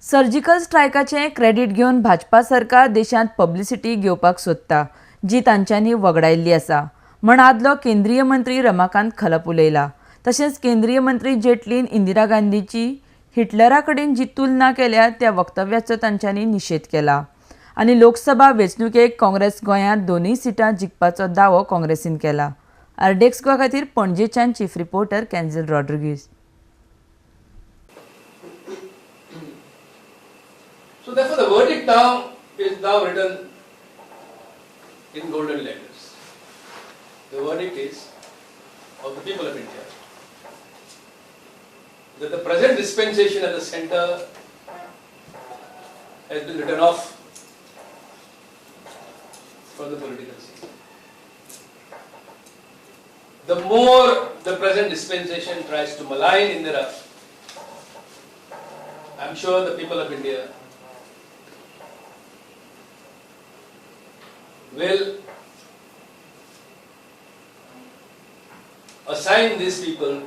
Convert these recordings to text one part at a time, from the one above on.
Surgical स्ट्रायकाचें credit घेवन भाजपा सरकार देशांत पब्लिसिटी घेवपाक सोदता, जी तांच्यांनी वगडायिल्ली आसा म्हण आदलो केंद्रीय मंत्री रमाकांत खलप उलयला. तशेंच केंद्रीय मंत्री जेटलीन इंदिरा गांधीची हिटलरा कडेन जी तुलना केल्या त्या वक्तव्याचो तांच्यांनी निशेध केला. आनी लोकसभा वेंचणुकेक काँग्रेस गोंयांत दोनूय सिटां जिखपाचो दावो काँग्रेसीन केला. आरडेक्स गोवा खातीर पणजेच्यान चीफ रिपोर्टर कॅन्झल Rodrigues. So therefore the verdict now is now written in golden letters. The verdict is of the people of India that the present dispensation at the center has been written off from the political scene. The more the present dispensation tries to malign Indira, I am sure the people of India will assign these people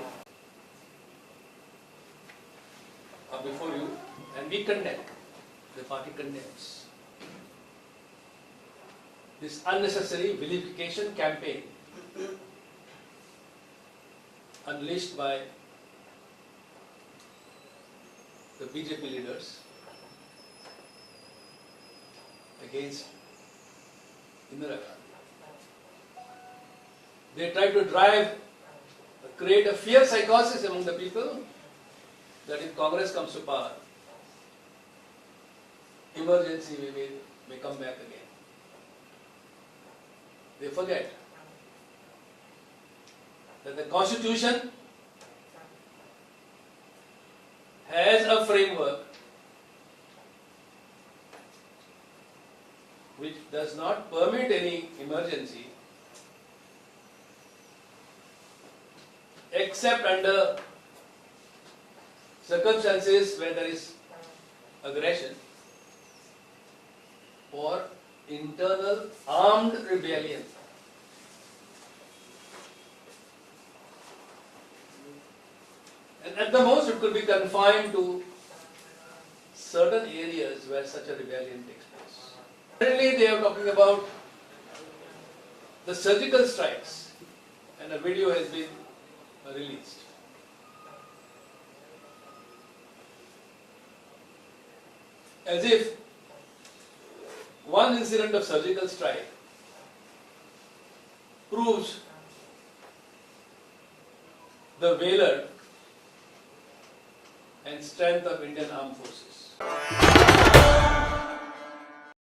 before you, and we condemn, the party condemns this unnecessary vilification campaign unleashed by the BJP leaders against Indira Gandhi. They try to create a fear psychosis among the people that if Congress comes to power, emergency may come back again. They forget that the Constitution has a framework which does not permit any emergency except under circumstances where there is aggression or internal armed rebellion. And at the most it could be confined to certain areas where such a rebellion takes place. Currently they are talking about the surgical strikes, and a video has been released. As if one incident of surgical strike proves the valor and strength of Indian armed forces.